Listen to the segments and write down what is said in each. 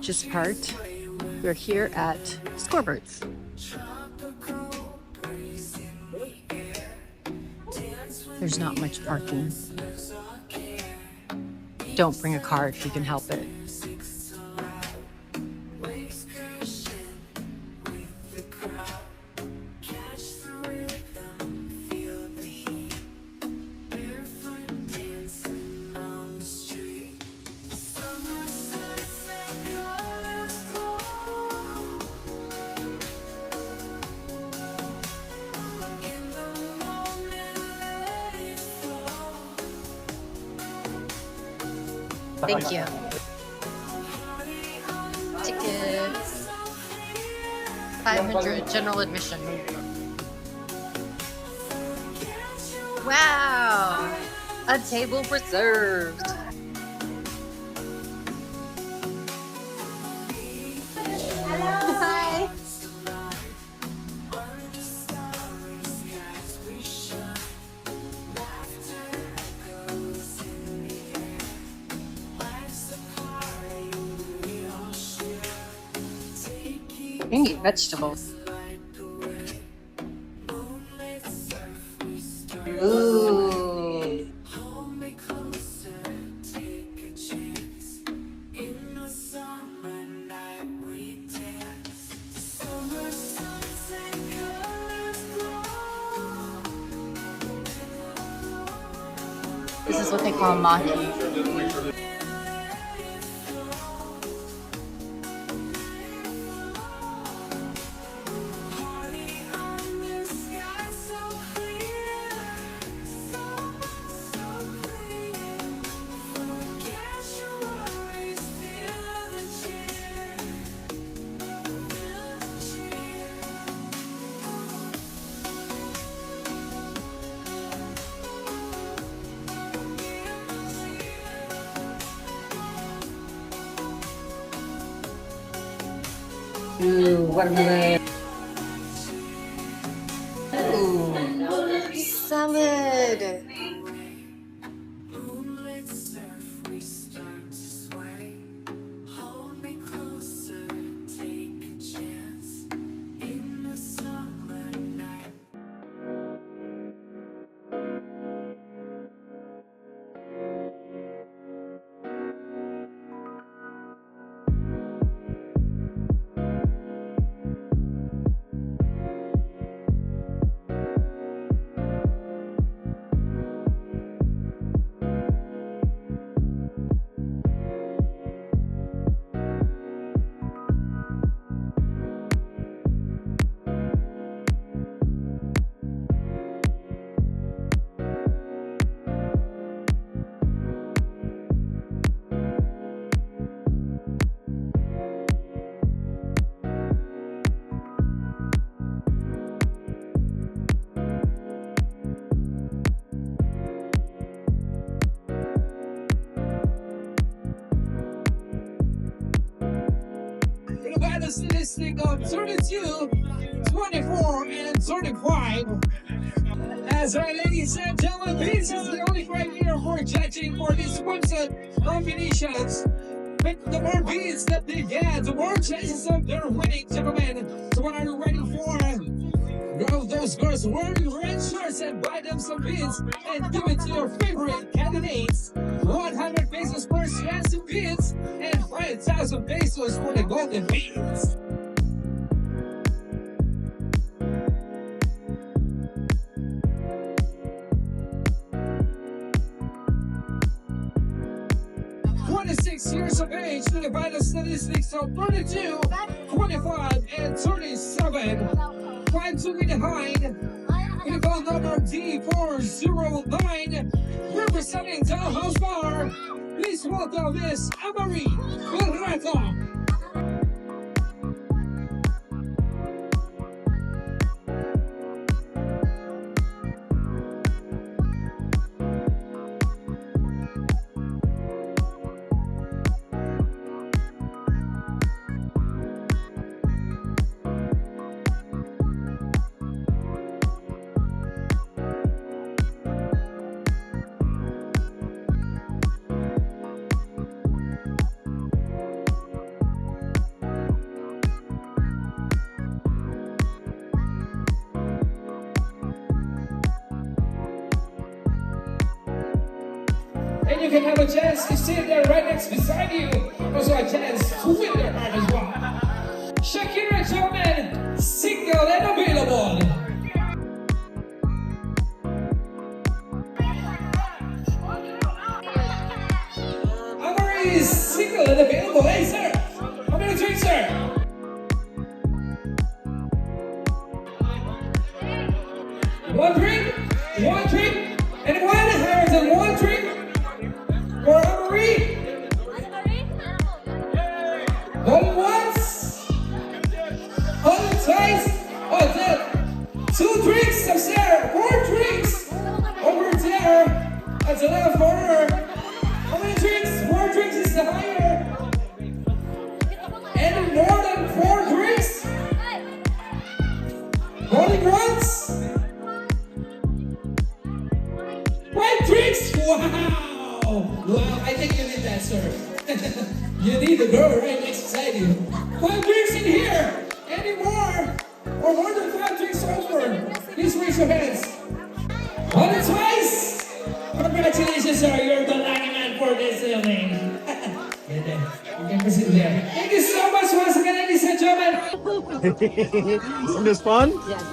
purchase part. We're here at Scorebirds. There's not much parking. Don't bring a car if you can help it. Thank you. Tickets. 500 general admission. Wow! A table reserved. Hi. You can eat vegetables. Ooh. This is what they call Meee. Ooh, watermelon. Ooh, salad. By the statistic of 32, 24, and 35. As right, ladies and gentlemen, this is the only criteria for judging for these swimsuit combinations. But the more beats that they get, the more chances of their winning, gentlemen. So what are you ready for? Grab those girls wearing red shirts and buy them some beats and give it to your favorite candidates. 100 pesos per fancy beats and 5,000 pesos for the golden beats. Years of age, the vital statistics of 32, 25, and 37. 5 to be behind. We call number D409, representing Townhouse Bar. Please welcome Miss Amari Villarata. And you can have a chance to sit there right next beside you. Also a chance to win their heart as well. Shakira Joman, single and available. Amari is single and available. Hey, sir. How many drinks, sir? One drink? One drink? Anyone has a one drink? For Amari? Hold it once. Hold it twice. Oh, that. 2 drinks upstairs. 4 drinks over there. That's enough for her. How many drinks? 4 drinks is the higher. Any more than 4 drinks? Only once? 5 drinks? Wow! Wow, I think you need that, sir. You need the girl right next beside you. 5 drinks in here! Any more? Or more than 5 drinks over? Please raise your hands. On and twice! Congratulations, sir. You're the lucky man for this evening. You can proceed there. Thank you so much once again, ladies and gentlemen. Isn't this fun? Yes.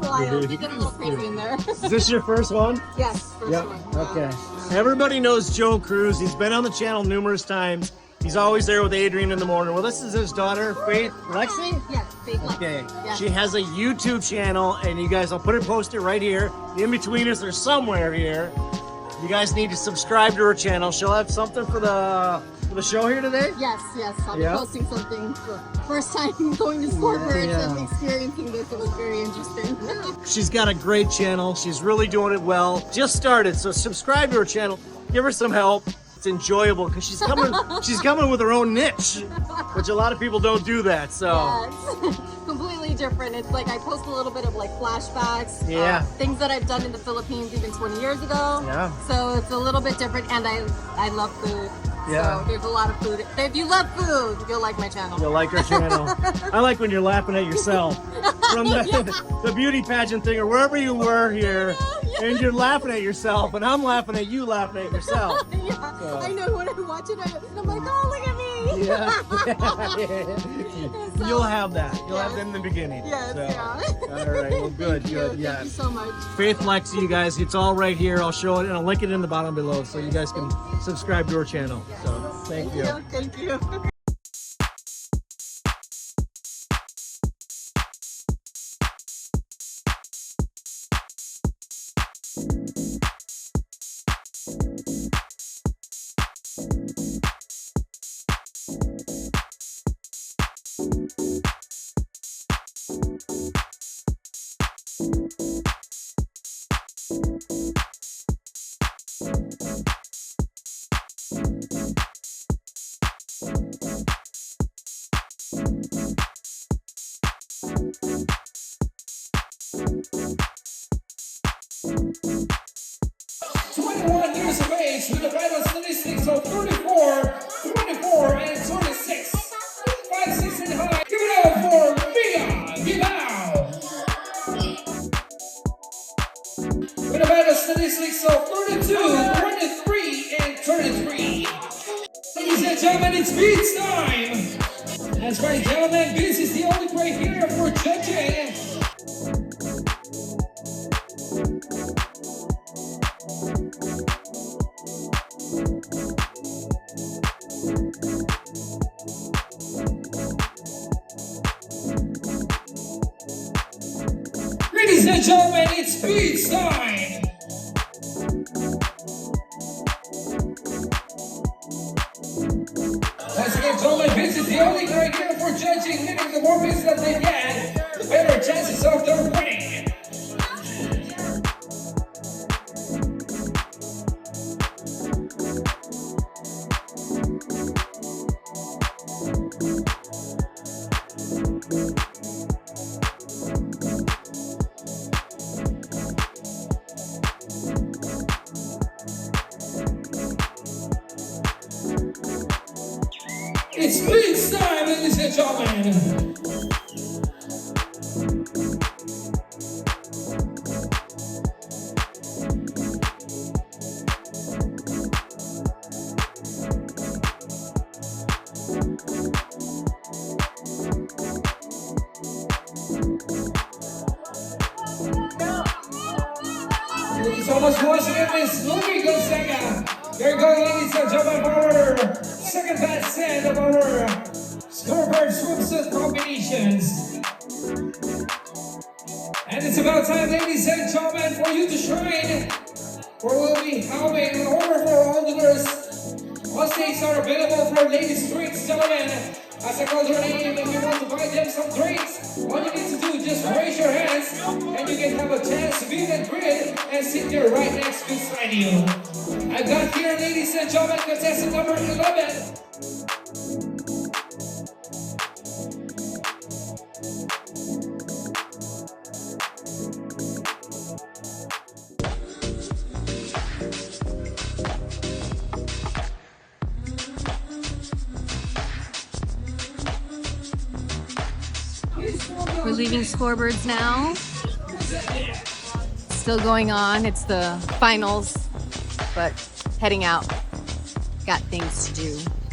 Wild. You get a little crazy in there. Is this your first one? Yes, first Yep. one. Okay. Everybody knows Joe Cruz. He's been on the channel numerous times. He's always there with Adrian in the morning. Well, this is his daughter, Faith Lexi. Yes, big Lexi. Okay. Yeah. She has a YouTube channel, and you guys, I'll put it posted right here. In between us, or somewhere here. You guys need to subscribe to her channel. She'll have something for the show here today. Yes, I'll be Yeah. posting something for first time going to Scorebirds Yeah. and experiencing this. It was very interesting. She's got a great channel. She's really doing it well. Just started, so subscribe to her channel. Give her some help. It's enjoyable because she's coming with her own niche, which a lot of people don't do that. So Yeah, it's completely different. It's like I post a little bit of like flashbacks, Yeah. things that I've done in the Philippines even 20 years ago. Yeah. So it's a little bit different, and I love food. Yeah. So there's a lot of food. If you love food, you'll like my channel. you'll like her channel. I like when you're laughing at yourself from the beauty pageant thing or wherever you were here, and you're laughing at yourself, and I'm laughing at you laughing at yourself. Yeah, I know when I watch it, I'm like, oh, look at me. Yeah. So- You'll have that. You'll have Yes. that in the beginning. Yes, So, yeah. All right. Well, good. Thank you. Good. Thank Yes. you so much. Faith Lexi, you guys, it's all right here. I'll show it and I'll link it in the bottom below so you guys can subscribe to her channel. So thank you. Thank you. Years of age with the vital statistics of 34, 24, and 26. 5, 6, and high. Give it up for Meee. Give out. With the vital statistics of 32, 23, and 33. Ladies and gentlemen, it's Beats time. That's right, gentlemen. Beats is the only criteria for judging. Ladies and gentlemen, it's Beats time! Once again, gentlemen, Beats is the only criteria for judging, meaning the more beats that they get, the better chances of their winning. It's Beats time, ladies and gentlemen! It's almost close to Miss Louis Gonzaga. There you go, ladies and gentlemen, for our second best set of our Scorebirds swimsuit combinations. And it's about time, ladies and gentlemen, for you to shine. Where we'll be having an order for all the girls. All states are available for ladies' drinks, gentlemen. As I call your name, if you want to buy them some drinks, all you need to do is just raise your hands and you can have a chance to meet and greet and sit there right next beside you. I've got here, ladies and gentlemen, contestant number 11. We're leaving Scorebirds now. Still going on. It's the finals, but heading out. Got things to do.